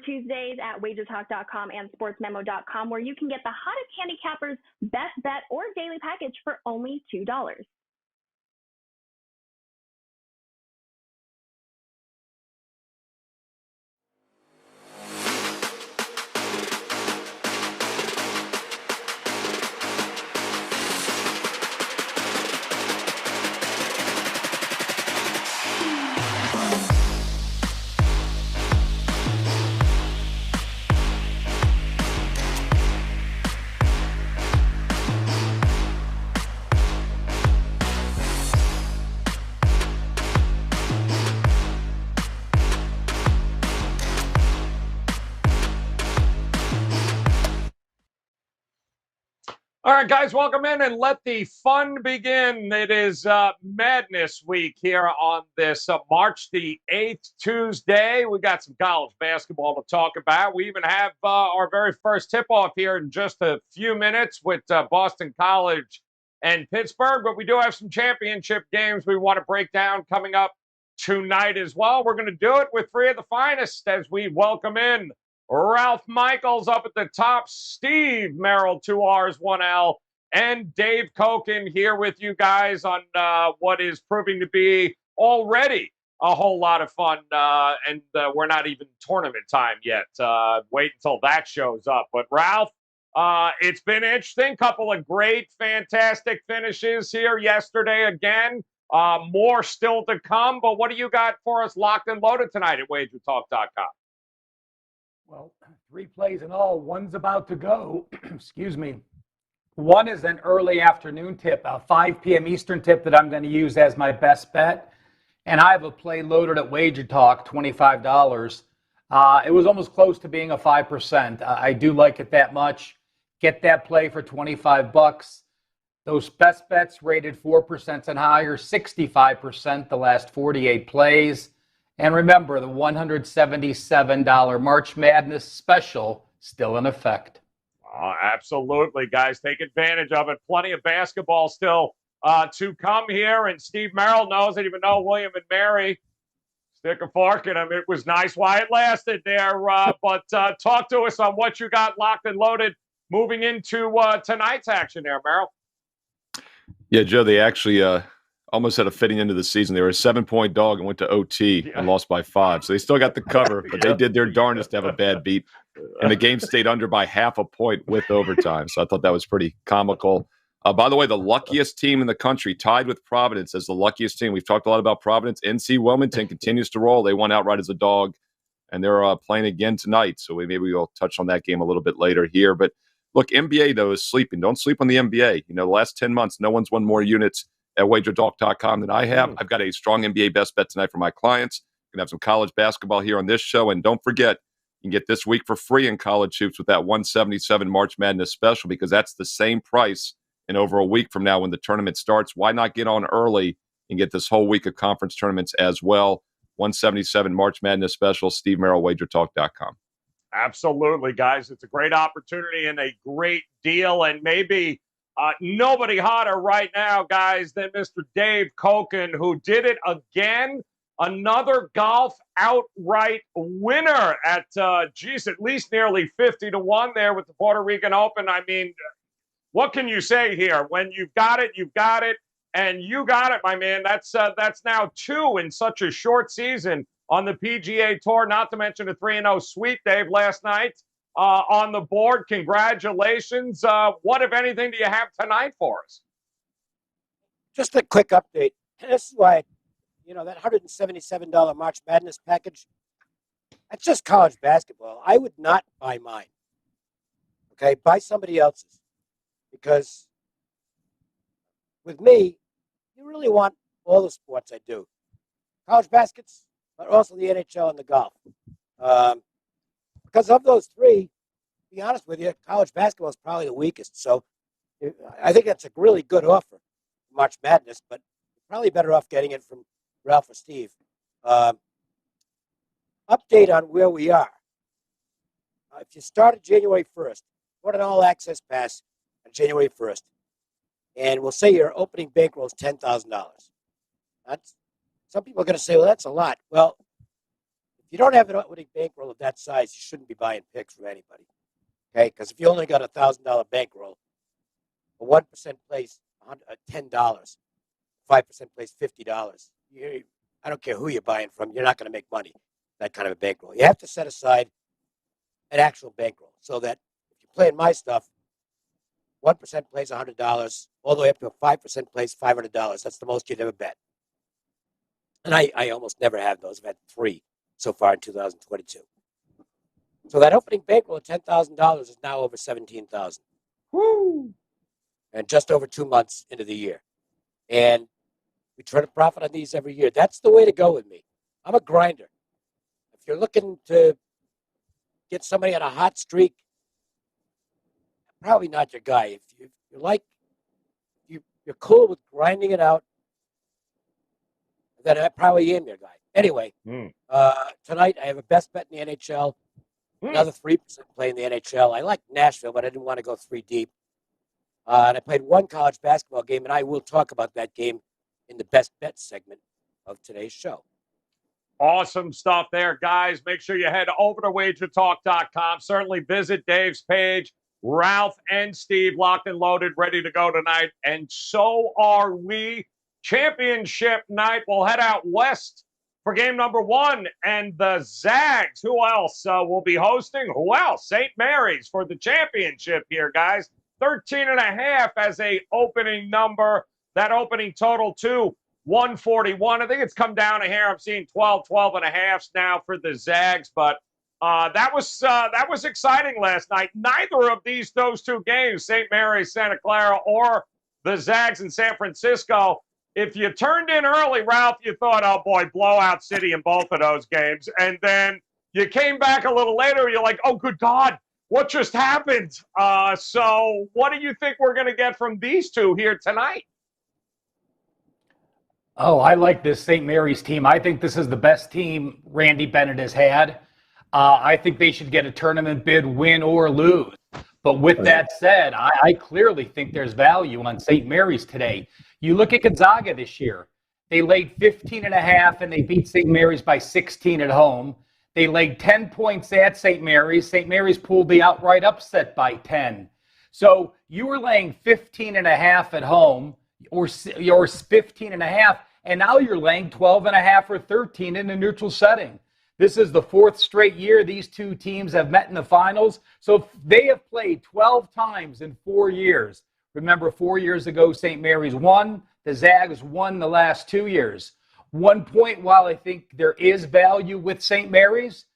Tuesdays at WagerTalk.com and SportsMemo.com, where you can get the hottest handicappers' best bet or daily package for only $2. All right, guys, welcome in and let the fun begin. It is Madness Week here on this March the 8th, Tuesday. We got some college basketball to talk about. We even have our very first tip-off here in just a few minutes with Boston College and Pittsburgh, but we do have some championship games we want to break down coming up tonight as well. We're going to do it with three of the finest as we welcome in Ralph Michaels up at the top, Steve Merrill, 2 R's, 1 L, and Dave Koken here with you guys on what is proving to be already a whole lot of fun. And we're not even tournament time yet. Wait until that shows up. But Ralph, it's been interesting. Couple of great, fantastic finishes here yesterday again. More still to come. But what do you got for us locked and loaded tonight at WagerTalk.com? Well, 3 plays in all. One's about to go. Excuse me. One is an early afternoon tip, a 5 p.m. Eastern tip that I'm going to use as my best bet. And I have a play loaded at WagerTalk, $25. It was almost close to being a 5%. I do like it that much. Get that play for $25. Those best bets rated 4% and higher, 65% the last 48 plays. And remember, the $177 March Madness special still in effect. Absolutely, guys. Take advantage of it. Plenty of basketball still to come here. And Steve Merrill knows it, even though William and Mary stick a fork in him. It was nice while it lasted there. But talk to us on what you got locked and loaded moving into tonight's action there, Merrill. Yeah, Joe, they actually almost had a fitting end of the season. They were a 7-point dog and went to OT and lost by 5. So they still got the cover, but they did their darndest to have a bad beat. And the game stayed under by half a point with overtime. So I thought that was pretty comical. By the way, the luckiest team in the country, tied with Providence as the luckiest team. We've talked a lot about Providence. NC Wilmington continues to roll. They won outright as a dog, and they're playing again tonight. So maybe we'll touch on that game a little bit later here. But look, NBA, though, is sleeping. Don't sleep on the NBA. You know, the last 10 months, no one's won more units at WagerTalk.com than I have. I've got a strong NBA best bet tonight for my clients. Going to have some college basketball here on this show. And don't forget, you can get this week for free in college hoops with that 177 March Madness special, because that's the same price in over a week from now when the tournament starts. Why not get on early and get this whole week of conference tournaments as well? 177 March Madness special, Steve Merrill, WagerTalk.com. Absolutely, guys. It's a great opportunity and a great deal. And maybe nobody hotter right now, guys, than Mr. Dave Koken, who did it again. Another golf outright winner at, at least nearly 50-1 there with the Puerto Rican Open. I mean, what can you say here? When you've got it, you've got it, and you got it, my man. That's now 2 in such a short season on the PGA Tour, not to mention a 3-0 sweep, Dave, last night on the board. Congratulations. What, if anything, do you have tonight for us? Just a quick update. This is why, that $177 March Madness package, that's just college basketball. I would not buy mine. Okay, buy somebody else's. Because with me, you really want all the sports I do. College baskets, but also the NHL and the golf. Because of those 3, to be honest with you, college basketball is probably the weakest. So I think that's a really good offer, March Madness, but you're probably better off getting it from Ralph or Steve. Update on where we are. If you started January 1st, what an all-access pass on January 1st, and we'll say your opening bankroll is $10,000. Some people are going to say, well, that's a lot. Well, if you don't have an opening bankroll of that size, you shouldn't be buying picks from anybody. Okay, because if you only got $1,000 bankroll, a 1% plays $10, 5% plays $50. I don't care who you're buying from, you're not going to make money. That kind of a bankroll. You have to set aside an actual bankroll so that if you're playing my stuff, 1% plays $100, all the way up to a 5% plays $500. That's the most you'd ever bet. And I almost never have those. I've had 3 so far in 2022. So that opening bankroll of $10,000 is now over $17,000. Woo! And just over 2 months into the year. And we try to profit on these every year. That's the way to go with me. I'm a grinder. If you're looking to get somebody on a hot streak, probably not your guy. If you're cool with grinding it out, then I probably am your guy. Anyway, tonight I have a best bet in the NHL. Another 3% play in the NHL. I like Nashville, but I didn't want to go 3 deep. And I played one college basketball game, and I will talk about that game in the best bet segment of today's show. Awesome stuff there, guys. Make sure you head over to WagerTalk.com. Certainly visit Dave's page. Ralph and Steve locked and loaded, ready to go tonight. And so are we. Championship night. We'll head out west for game number 1. And the Zags, who else will be hosting? Who else? St. Mary's for the championship here, guys. 13.5 as a opening number. That opening total, too, 141. I think it's come down a hair. I'm seeing 12.5 now for the Zags. But that was exciting last night. Neither of those 2 games, St. Mary's, Santa Clara, or the Zags in San Francisco, if you turned in early, Ralph, you thought, oh, boy, blowout city in both of those games. And then you came back a little later, you're like, oh, good God, what just happened? So what do you think we're going to get from these 2 here tonight? Oh, I like this St. Mary's team. I think this is the best team Randy Bennett has had. I think they should get a tournament bid, win or lose. But with that said, I clearly think there's value on St. Mary's today. You look at Gonzaga this year. They laid 15.5 and they beat St. Mary's by 16 at home. They laid 10 points at St. Mary's. St. Mary's pulled the outright upset by 10. So you were laying 15.5 at home or 15.5, and now you're laying 12.5 or 13 in a neutral setting. This is the 4th straight year these 2 teams have met in the finals. So they have played 12 times in 4 years. Remember, 4 years ago, St. Mary's won. The Zags won the last 2 years. 1 point, while I think there is value with St. Mary's,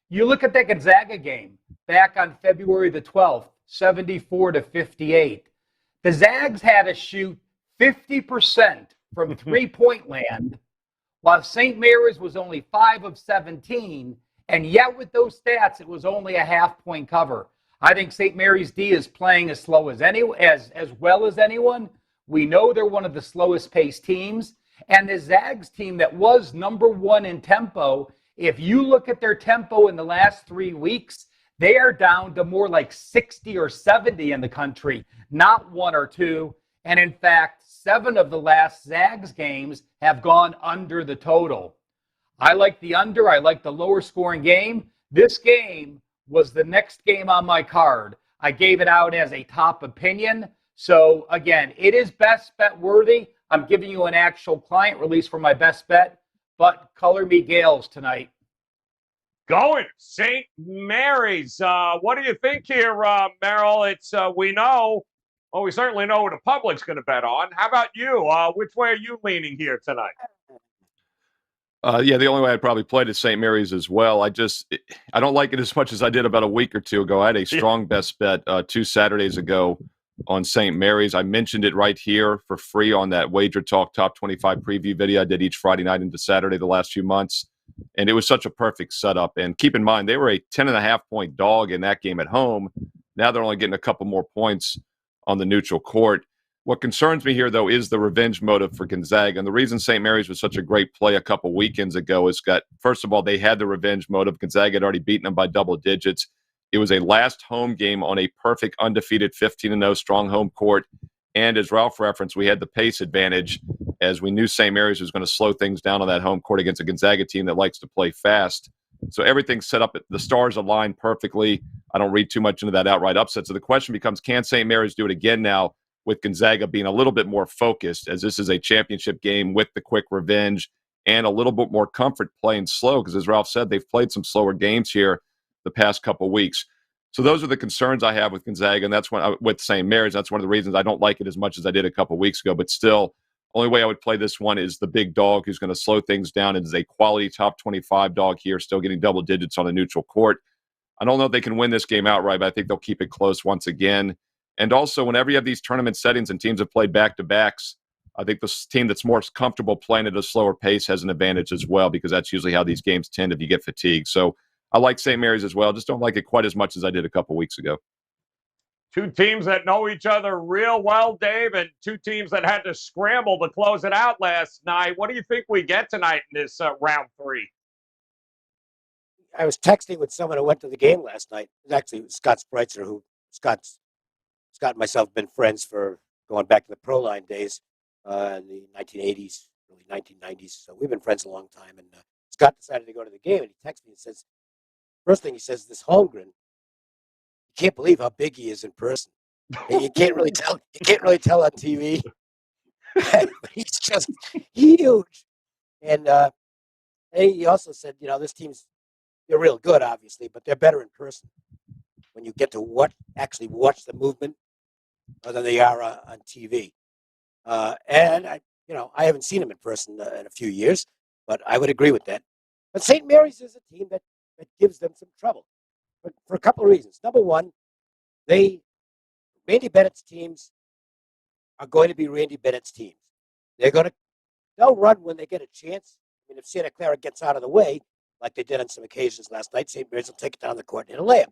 you look at that Gonzaga game back on February the 12th, 74-58. The Zags had to shoot 50% from three-point land, while St. Mary's was only 5 of 17, and yet with those stats, it was only a half-point cover. I think St. Mary's D is playing as well as anyone. We know they're one of the slowest-paced teams, and the Zags team that was number 1 in tempo, if you look at their tempo in the last 3 weeks, they are down to more like 60 or 70 in the country, not 1 or 2. And in fact, 7 of the last Zags games have gone under the total. I like the under. I like the lower scoring game. This game was the next game on my card. I gave it out as a top opinion. So again, it is best bet worthy. I'm giving you an actual client release for my best bet, but color me Gales tonight. Going St. Mary's. What do you think here, Merrill? It's we certainly know what the public's going to bet on. How about you? Which way are you leaning here tonight? Yeah, the only way I'd probably play is St. Mary's as well. I don't like it as much as I did about a week or 2 ago. I had a strong best bet 2 Saturdays ago on St. Mary's. I mentioned it right here for free on that Wager Talk Top 25 preview video I did each Friday night into Saturday the last few months. And it was such a perfect setup. And keep in mind, they were a 10.5-point dog in that game at home. Now they're only getting a couple more points on the neutral court. What concerns me here, though, is the revenge motive for Gonzaga. And the reason St. Mary's was such a great play a couple weekends ago is first of all, they had the revenge motive. Gonzaga had already beaten them by double digits. It was a last home game on a perfect undefeated 15-0 strong home court. And as Ralph referenced, we had the pace advantage as we knew St. Mary's was going to slow things down on that home court against a Gonzaga team that likes to play fast. So everything's set up. The stars align perfectly. I don't read too much into that outright upset. So the question becomes, can St. Mary's do it again now with Gonzaga being a little bit more focused, as this is a championship game with the quick revenge and a little bit more comfort playing slow? Because as Ralph said, they've played some slower games here the past couple of weeks. So those are the concerns I have with Gonzaga, and that's with St. Mary's. That's one of the reasons I don't like it as much as I did a couple of weeks ago. But still, only way I would play this one is the big dog who's going to slow things down. It is a quality top 25 dog here, still getting double digits on a neutral court. I don't know if they can win this game outright, but I think they'll keep it close once again. And also, whenever you have these tournament settings and teams have played back-to-backs, I think the team that's more comfortable playing at a slower pace has an advantage as well, because that's usually how these games tend if you get fatigued. So I like St. Mary's as well. Just don't like it quite as much as I did a couple weeks ago. Two teams that know each other real well, Dave, and two teams that had to scramble to close it out last night. What do you think we get tonight in this round 3? I was texting with someone who went to the game last night. It was actually Scott Spreitzer, who Scott and myself have been friends for going back to the Pro Line days in the 1980s, early 1990s. So we've been friends a long time. And Scott decided to go to the game, and he texted me and says, first thing he says, this Holmgren, you can't believe how big he is in person. And you can't really tell. You can't really tell on TV. But he's just huge. And he also said, this team's, they're real good, obviously, but they're better in person when you get to actually watch the movement than they are on TV. And I haven't seen him in person in a few years, but I would agree with that. But St. Mary's is a team that gives them some trouble, but for a couple of reasons. Number one, Randy Bennett's teams are going to be Randy Bennett's teams. They'll run when they get a chance. I mean, if Santa Clara gets out of the way, like they did on some occasions last night, St. Mary's will take it down the court and hit a layup.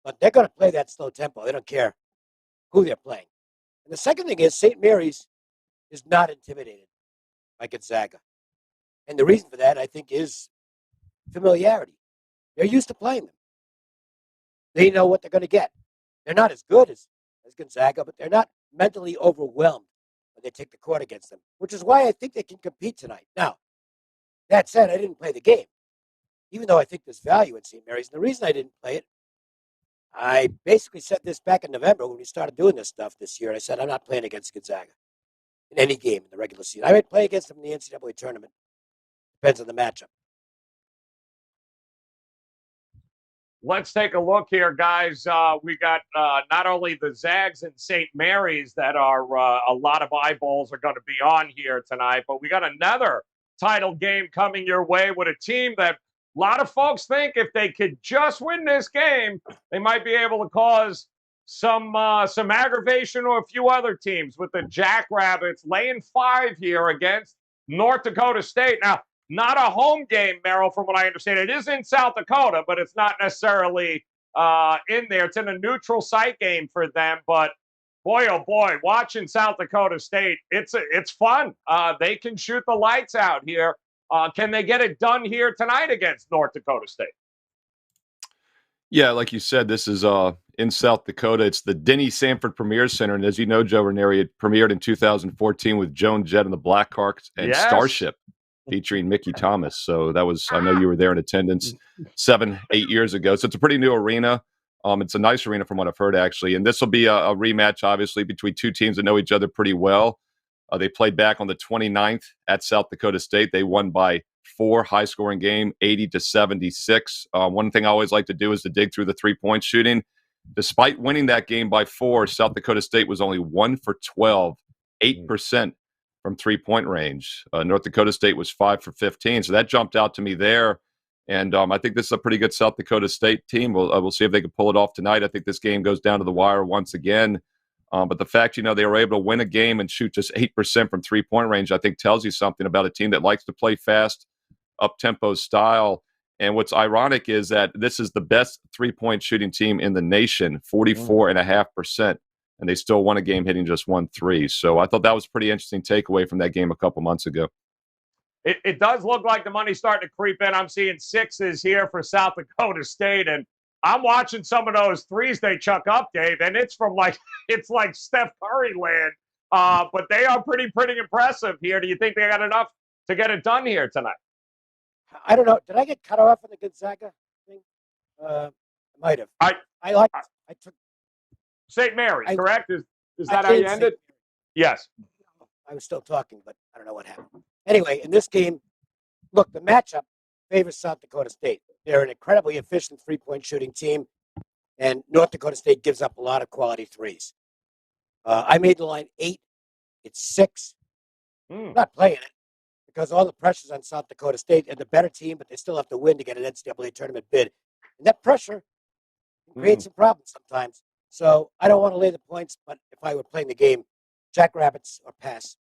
But they're going to play that slow tempo. They don't care who they're playing. And the second thing is St. Mary's is not intimidated by Gonzaga. And the reason for that, I think, is familiarity. They're used to playing them. They know what they're going to get. They're not as good as Gonzaga, but they're not mentally overwhelmed when they take the court against them, which is why I think they can compete tonight. Now, that said, I didn't play the game, even though I think there's value in St. Mary's. And the reason I didn't play it, I basically said this back in November when we started doing this stuff this year. I said, I'm not playing against Gonzaga in any game in the regular season. I might play against them in the NCAA tournament. Depends on the matchup. Let's take a look here, guys. We got not only the Zags and St. Mary's that are a lot of eyeballs are going to be on here tonight, but we got another title game coming your way with a team that a lot of folks think if they could just win this game, they might be able to cause some aggravation to a few other teams, with the Jackrabbits laying 5 here against North Dakota State. Now, not a home game, Merrill, from what I understand. It is in South Dakota, but it's not necessarily in there. It's in a neutral site game for them. But boy, oh boy, watching South Dakota State, it's fun. They can shoot the lights out here. Can they get it done here tonight against North Dakota State? Yeah, like you said, this is in South Dakota. It's the Denny Sanford Premier Center. And as you know, Joe Raineri, it premiered in 2014 with Joan Jett and the Blackhawks and Yes. Starship featuring Mickey Thomas. So that was, I know you were there in attendance 7-8 years ago. So it's a pretty new arena. It's a nice arena from what I've heard, actually. And this will be a rematch, obviously, between two teams that know each other pretty well. They played back on the 29th at South Dakota State. They won by 4, high-scoring game, 80-76. One thing I always like to do is to dig through the three-point shooting. Despite winning that game by 4, South Dakota State was only 1 for 12, 8% from three-point range. North Dakota State was 5 for 15, so that jumped out to me there. And I think this is a pretty good South Dakota State team. We'll see if they can pull it off tonight. I think this game goes down to the wire once again. But the fact, they were able to win a game and shoot just 8% from three-point range, I think tells you something about a team that likes to play fast, up-tempo style. And what's ironic is that this is the best three-point shooting team in the nation, 44.5%. And they still won a game hitting just 1 3. So I thought that was a pretty interesting takeaway from that game a couple months ago. It does look like the money's starting to creep in. I'm seeing 6s here for South Dakota State, and I'm watching some of those threes they chuck up, Dave, and it's like Steph Curry land. But they are pretty impressive here. Do you think they got enough to get it done here tonight? I don't know. Did I get cut off on the Gonzaga thing? I might have. I took St. Mary, correct? Is that I how you did say- ended? Yes. I was still talking, but I don't know what happened. Anyway, in this game, look, the matchup favors South Dakota State. They're an incredibly efficient three-point shooting team, and North Dakota State gives up a lot of quality threes. I made the line 8. It's 6. I'm not playing it because all the pressure's on South Dakota State. They're the better team, but they still have to win to get an NCAA tournament bid. And that pressure can create some problems sometimes. So I don't want to lay the points, but if I were playing the game, Jackrabbits or pass.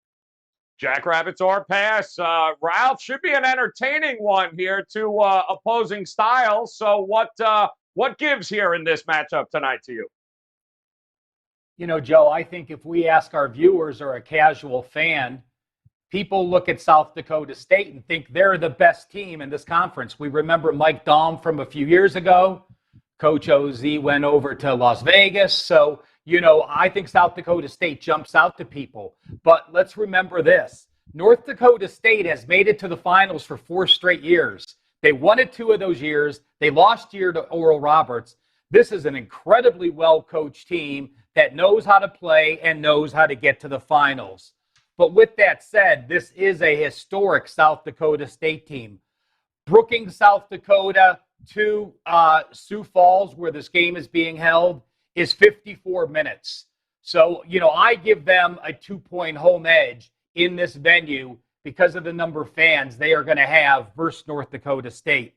Jackrabbits or pass. Ralph, should be an entertaining one here to opposing styles. So what gives here in this matchup tonight to you? You know, Joe, I think if we ask our viewers or a casual fan, people look at South Dakota State and think they're the best team in this conference. We remember Mike Dahm from a few years ago. Coach OZ went over to Las Vegas. So, you know, I think South Dakota State jumps out to people. But let's remember this. North Dakota State has made it to the finals for 4 straight years. They won it 2 of those years. They lost year to Oral Roberts. This is an incredibly well-coached team that knows how to play and knows how to get to the finals. But with that said, this is a historic South Dakota State team. Brookings, South Dakota, to Sioux Falls, where this game is being held, is 54 minutes. So, you know, I give them a 2-point home edge in this venue because of the number of fans they are going to have versus North Dakota State.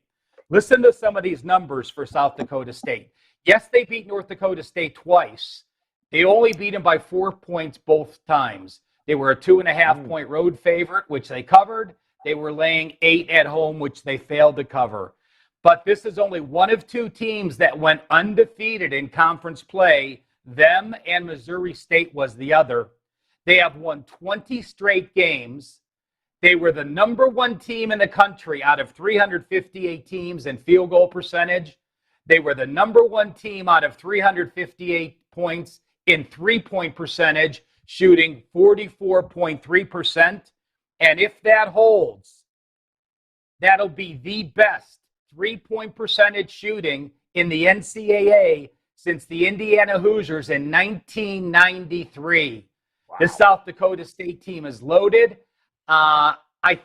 Listen to some of these numbers for South Dakota State. Yes, they beat North Dakota State twice. They only beat them by 4 points both times. They were a 2.5-point road favorite, which they covered. They were laying 8 at home, which they failed to cover. But this is only one of 2 teams that went undefeated in conference play. Them and Missouri State was the other. They have won 20 straight games. They were the number 1 team in the country out of 358 teams in field goal percentage. They were the number 1 team out of 358 points in 3-point percentage, shooting 44.3%. And if that holds, that'll be the best 3-point percentage shooting in the NCAA since the Indiana Hoosiers in 1993. Wow. This South Dakota State team is loaded. I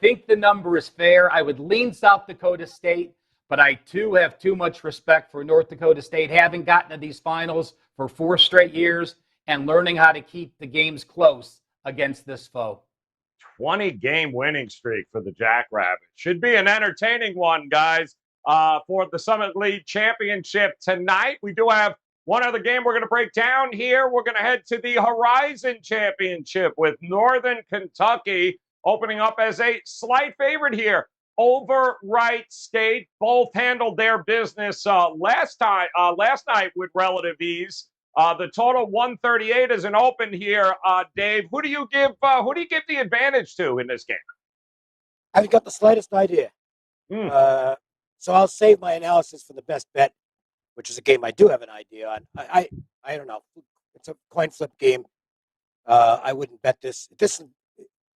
think the number is fair. I would lean South Dakota State, but I too have too much respect for North Dakota State, having gotten to these finals for 4 straight years and learning how to keep the games close against this foe. 20-game winning streak for the Jackrabbits. Should be an entertaining one, guys, for the Summit League Championship tonight. We do have one other game we're going to break down here. We're going to head to the Horizon Championship with Northern Kentucky opening up as a slight favorite here over Wright State. Both handled their business last night with relative ease. The total 138 is an open here. Dave, who do you give the advantage to in this game? I haven't got the slightest idea. So I'll save my analysis for the best bet, which is a game I do have an idea on. I don't know. It's a coin flip game. I wouldn't bet this.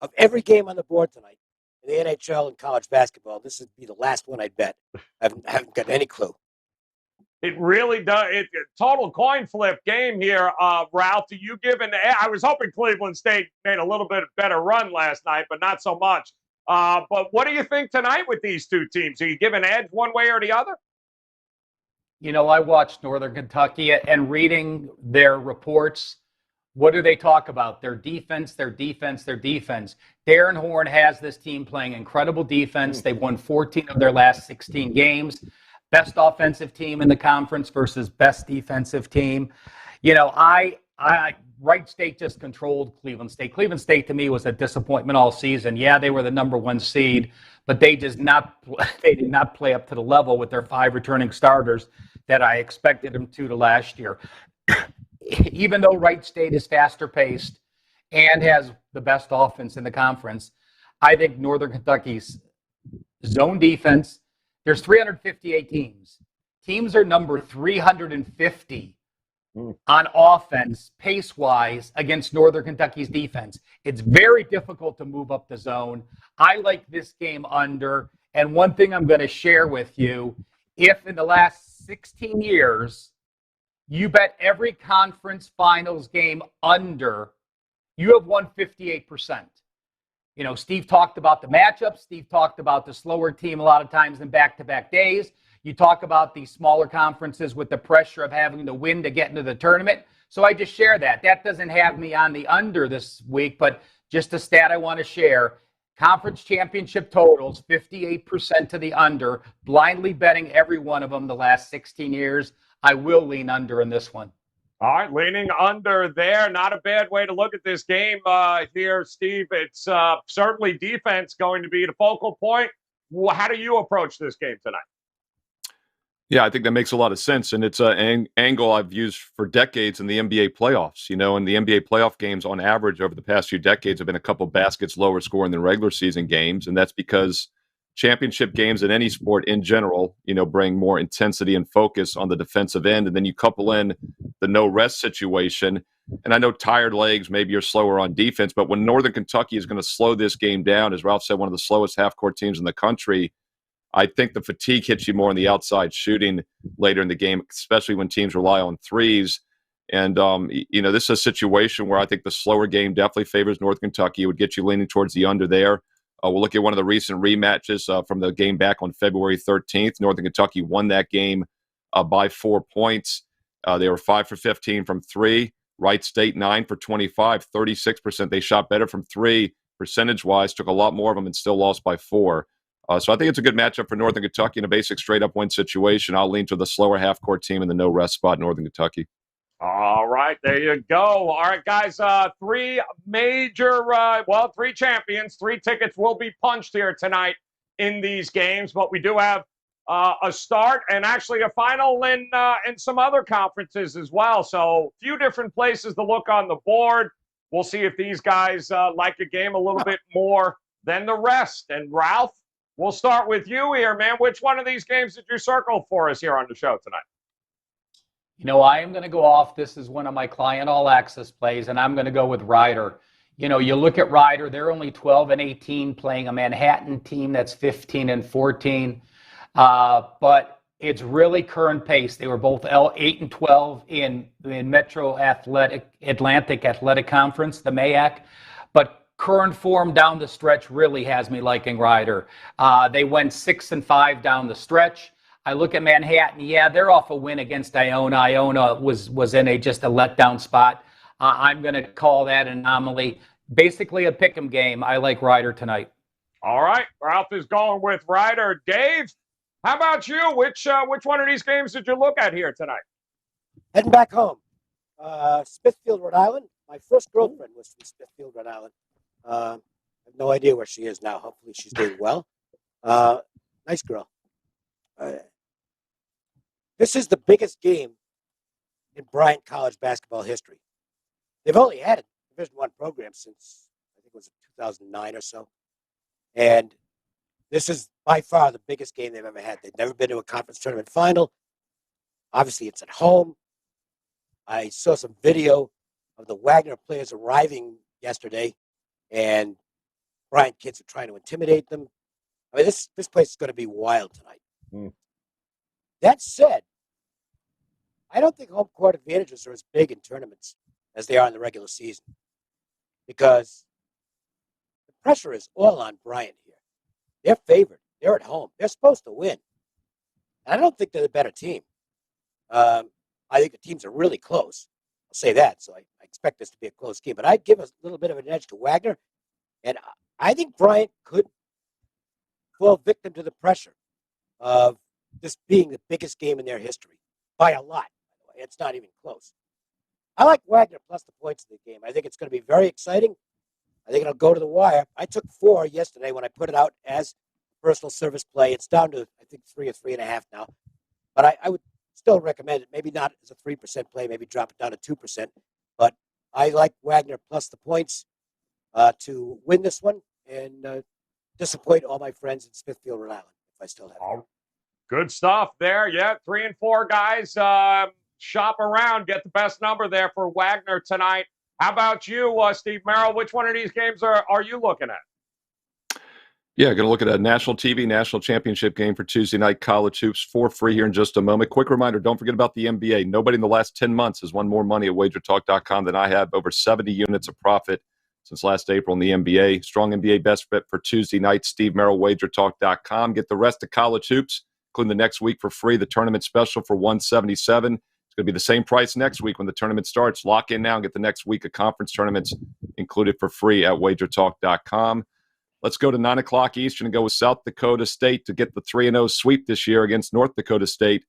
Of every game on the board tonight in the NHL and college basketball, this would be the last one I'd bet. I haven't got any clue. It really does. It's a total coin flip game here. Ralph, do you give an? I was hoping Cleveland State made a little bit better run last night, but not so much. But what do you think tonight with these 2 teams? Are you giving edge one way or the other? You know, I watched Northern Kentucky and reading their reports. What do they talk about? Their defense, their defense, their defense. Darren Horn has this team playing incredible defense. They've won 14 of their last 16 games. Best offensive team in the conference versus best defensive team. You know, Wright State just controlled Cleveland State. Cleveland State to me was a disappointment all season. Yeah, they were the number 1 seed, but they did not play up to the level with their 5 returning starters that I expected them to last year. Even though Wright State is faster paced and has the best offense in the conference, I think Northern Kentucky's zone defense, there's 358 teams. Teams are number 350 on offense, pace-wise, against Northern Kentucky's defense. It's very difficult to move up the zone. I like this game under. And one thing I'm going to share with you, if in the last 16 years you bet every conference finals game under, you have won 58%. You know, Steve talked about the matchups. Steve talked about the slower team a lot of times in back-to-back days. You talk about these smaller conferences with the pressure of having to win to get into the tournament. So I just share that. That doesn't have me on the under this week, but just a stat I want to share. Conference championship totals, 58% to the under, blindly betting every one of them the last 16 years. I will lean under in this one. All right, leaning under there. Not a bad way to look at this game here, Steve. It's certainly defense going to be the focal point. How do you approach this game tonight? Yeah, I think that makes a lot of sense, and it's an angle I've used for decades in the NBA playoffs. You know, in the NBA playoff games, on average, over the past few decades, have been a couple baskets lower scoring than regular season games, and that's because championship games in any sport in general, you know, bring more intensity and focus on the defensive end, and then you couple in the no rest situation. And I know tired legs, maybe you're slower on defense, but when Northern Kentucky is going to slow this game down, as Ralph said, one of the slowest half-court teams in the country, I think the fatigue hits you more on the outside shooting later in the game, especially when teams rely on threes. And, you know, this is a situation where I think the slower game definitely favors North Kentucky. It would get you leaning towards the under there. We'll look at one of the recent rematches from the game back on February 13th. Northern Kentucky won that game by 4 points. They were 5 for 15 from three. Wright State 9 for 25, 36%. They shot better from three percentage-wise, took a lot more of them and still lost by 4. So I think it's a good matchup for Northern Kentucky in a basic straight-up win situation. I'll lean to the slower half-court team in the no-rest spot, Northern Kentucky. All right, there you go. All right, guys, three major, three champions. 3 tickets will be punched here tonight in these games, but we do have a start and actually a final in some other conferences as well. So a few different places to look on the board. We'll see if these guys like a game a little bit more than the rest. And Ralph, we'll start with you here, man. Which one of these games did you circle for us here on the show tonight? You know, I am going to go off. This is one of my client all access plays, and I'm going to go with Rider. You know, you look at Rider, they're only 12 and 18 playing a Manhattan team that's 15 and 14. But it's really current pace. They were both 8 and 12 in Metro Atlantic Athletic Conference, the MAAC. But current form down the stretch really has me liking Rider. They went 6 and 5 down the stretch. I look at Manhattan. Yeah, they're off a win against Iona. Iona was in just a letdown spot. I'm going to call that an anomaly. Basically a pick'em game. I like Rider tonight. All right, Ralph is going with Rider. Dave, how about you? Which one of these games did you look at here tonight? Heading back home. Smithfield, Rhode Island. My first girlfriend was from Smithfield, Rhode Island. I have no idea where she is now. Hopefully she's doing well. Nice girl. This is the biggest game in Bryant College basketball history. They've only had a Division I program since, I think it was 2009 or so. And this is by far the biggest game they've ever had. They've never been to a conference tournament final. Obviously, it's at home. I saw some video of the Wagner players arriving yesterday, and Bryant kids are trying to intimidate them. I mean, this place is going to be wild tonight. Mm. That said, I don't think home court advantages are as big in tournaments as they are in the regular season, because the pressure is all on Bryant here. They're favored. They're at home. They're supposed to win. And I don't think they're the better team. I think the teams are really close. I'll say that. So I expect this to be a close game. But I'd give a little bit of an edge to Wagner. And I think Bryant could fall victim to the pressure of this being the biggest game in their history by a lot. By the way, it's not even close. I like Wagner plus the points in the game. I think it's going to be very exciting. I think it'll go to the wire. I took 4 yesterday when I put it out as personal service play. It's down to, I think, 3 or 3.5 now. But I would still recommend it. Maybe not as a 3% play. Maybe drop it down to 2%. But I like Wagner plus the points to win this one and disappoint all my friends in Smithfield, Rhode Island, if I still have it. Good stuff there. Yeah, 3 and 4 guys. Shop around. Get the best number there for Wagner tonight. How about you, Steve Merrill? Which one of these games are you looking at? Yeah, going to look at a national TV, national championship game for Tuesday night college hoops for free here in just a moment. Quick reminder, don't forget about the NBA. Nobody in the last 10 months has won more money at WagerTalk.com than I have, over 70 units of profit since last April in the NBA. Strong NBA best bet for Tuesday night, Steve Merrill, WagerTalk.com. Get the rest of college hoops, including the next week for free, the tournament special for $177. It's going to be the same price next week when the tournament starts. Lock in now and get the next week of conference tournaments included for free at WagerTalk.com. Let's go to 9 o'clock Eastern and go with South Dakota State to get the 3-0 sweep this year against North Dakota State.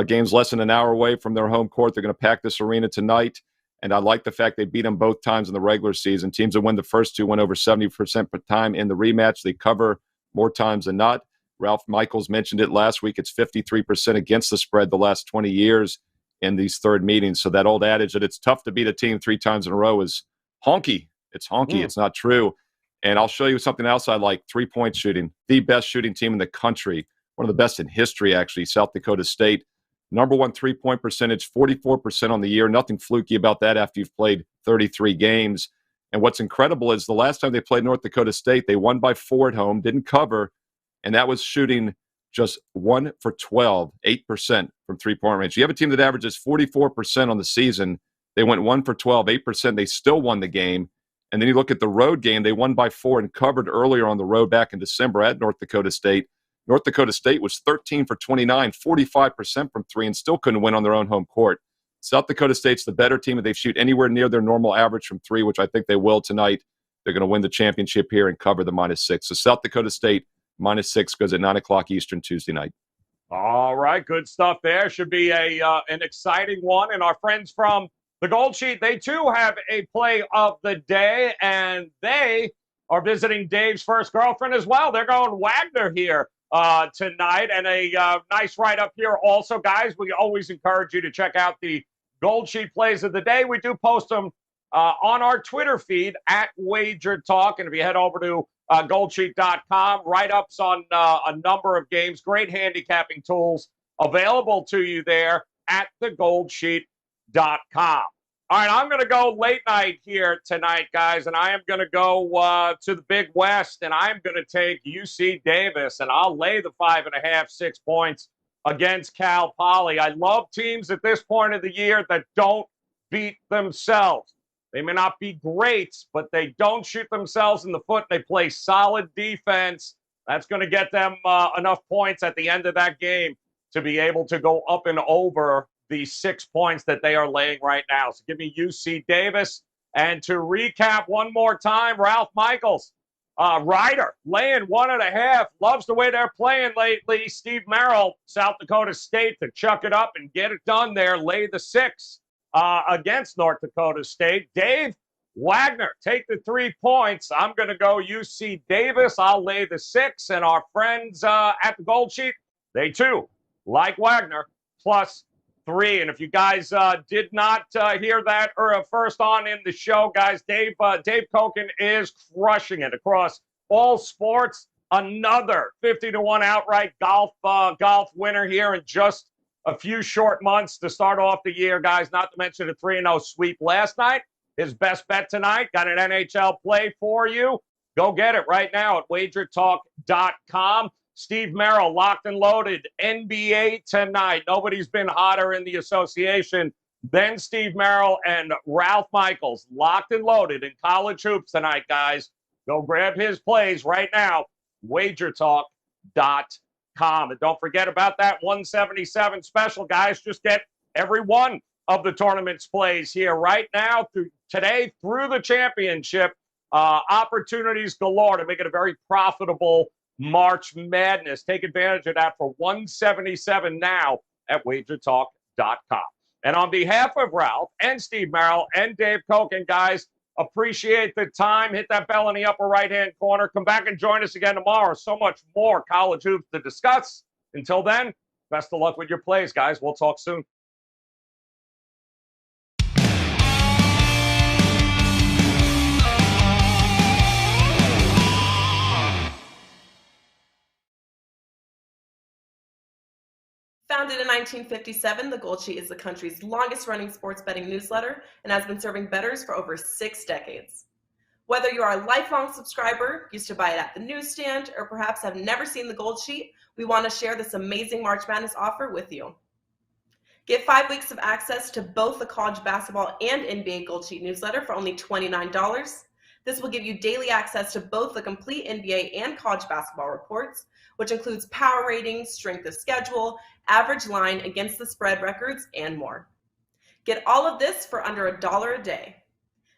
Game's less than an hour away from their home court. They're going to pack this arena tonight, and I like the fact they beat them both times in the regular season. Teams that win the first two win over 70% per time in the rematch. They cover more times than not. Ralph Michaels mentioned it last week. It's 53% against the spread the last 20 years in these third meetings. So that old adage that it's tough to beat a team 3 times in a row is honky. It's honky. It's not true. And I'll show you something else I like, 3-point shooting. The best shooting team in the country, one of the best in history, actually, South Dakota State. Number 1 3-point percentage, 44% on the year. Nothing fluky about that after you've played 33 games. And what's incredible is the last time they played North Dakota State, they won by 4 at home, didn't cover, and that was shooting just 1 for 12, 8% from 3-point range. You have a team that averages 44% on the season. They went 1 for 12, 8%. They still won the game. And then you look at the road game, they won by 4 and covered earlier on the road back in December at North Dakota State. North Dakota State was 13 for 29, 45% from 3, and still couldn't win on their own home court. South Dakota State's the better team, and they shoot anywhere near their normal average from 3, which I think they will tonight. They're going to win the championship here and cover the -6. So South Dakota State -6 goes at 9 o'clock Eastern Tuesday night. All right, good stuff there. Should be an exciting one. And our friends from the Gold Sheet, they too have a play of the day, and they are visiting Dave's first girlfriend as well. They're going Wagner here tonight, and a nice write-up here also. Guys, we always encourage you to check out the Gold Sheet plays of the day. We do post them on our Twitter feed at Wager Talk, and if you head over to goldsheet.com, write-ups on a number of games, great handicapping tools available to you there at the goldsheet.com. All right, I'm going to go late night here tonight, guys, and I am going to go to the Big West, and I'm going to take UC Davis, and I'll lay the 5.5, 6 points against Cal Poly. I love teams at this point of the year that don't beat themselves. They may not be great, but they don't shoot themselves in the foot. They play solid defense. That's going to get them enough points at the end of that game to be able to go up and over the 6 points that they are laying right now. So give me UC Davis. And to recap one more time, Ralph Michaels, Ryder, laying 1.5. Loves the way they're playing lately. Steve Merrill, South Dakota State, to chuck it up and get it done there. Lay the 6 against North Dakota State. Dave Wagner, take the 3 points. I'm going to go UC Davis. I'll lay the 6. And our friends at the Gold Sheet, they too like Wagner, plus 3. And if you guys did not hear that first on in the show, guys, Dave Koken is crushing it across all sports. Another 50-1 outright golf winner here in just a few short months to start off the year, guys. Not to mention a 3-0 sweep last night. His best bet tonight, got an NHL play for you. Go get it right now at WagerTalk.com. Steve Merrill, locked and loaded. NBA tonight. Nobody's been hotter in the association than Steve Merrill and Ralph Michaels. Locked and loaded in college hoops tonight, guys. Go grab his plays right now. WagerTalk.com. And don't forget about that 177 special, guys. Just get every one of the tournament's plays here right now through today through the championship. Opportunities galore to make it a very profitable March Madness. Take advantage of that for $177 now at WagerTalk.com. And on behalf of Ralph and Steve Merrill and Dave Koken, guys, appreciate the time. Hit that bell in the upper right-hand corner. Come back and join us again tomorrow. So much more college hoops to discuss. Until then, best of luck with your plays, guys. We'll talk soon. Founded in 1957, the Gold Sheet is the country's longest-running sports betting newsletter and has been serving bettors for over 6 decades. Whether you are a lifelong subscriber, used to buy it at the newsstand, or perhaps have never seen the Gold Sheet, we want to share this amazing March Madness offer with you. Get 5 weeks of access to both the college basketball and NBA Gold Sheet newsletter for only $29. This will give you daily access to both the complete NBA and college basketball reports, which includes power ratings, strength of schedule, average line, against the spread records, and more. Get all of this for under $1 a day.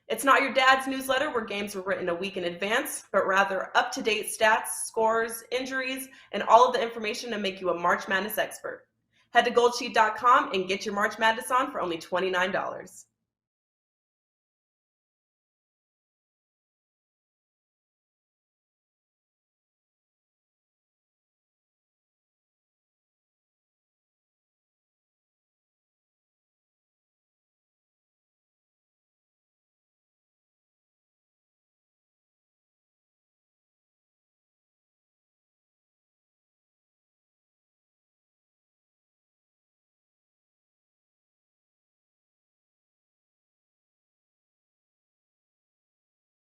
It's not your dad's newsletter where games were written a week in advance, but rather up-to-date stats, scores, injuries, and all of the information to make you a March Madness expert. Head to goldsheet.com and get your March Madness on for only $29.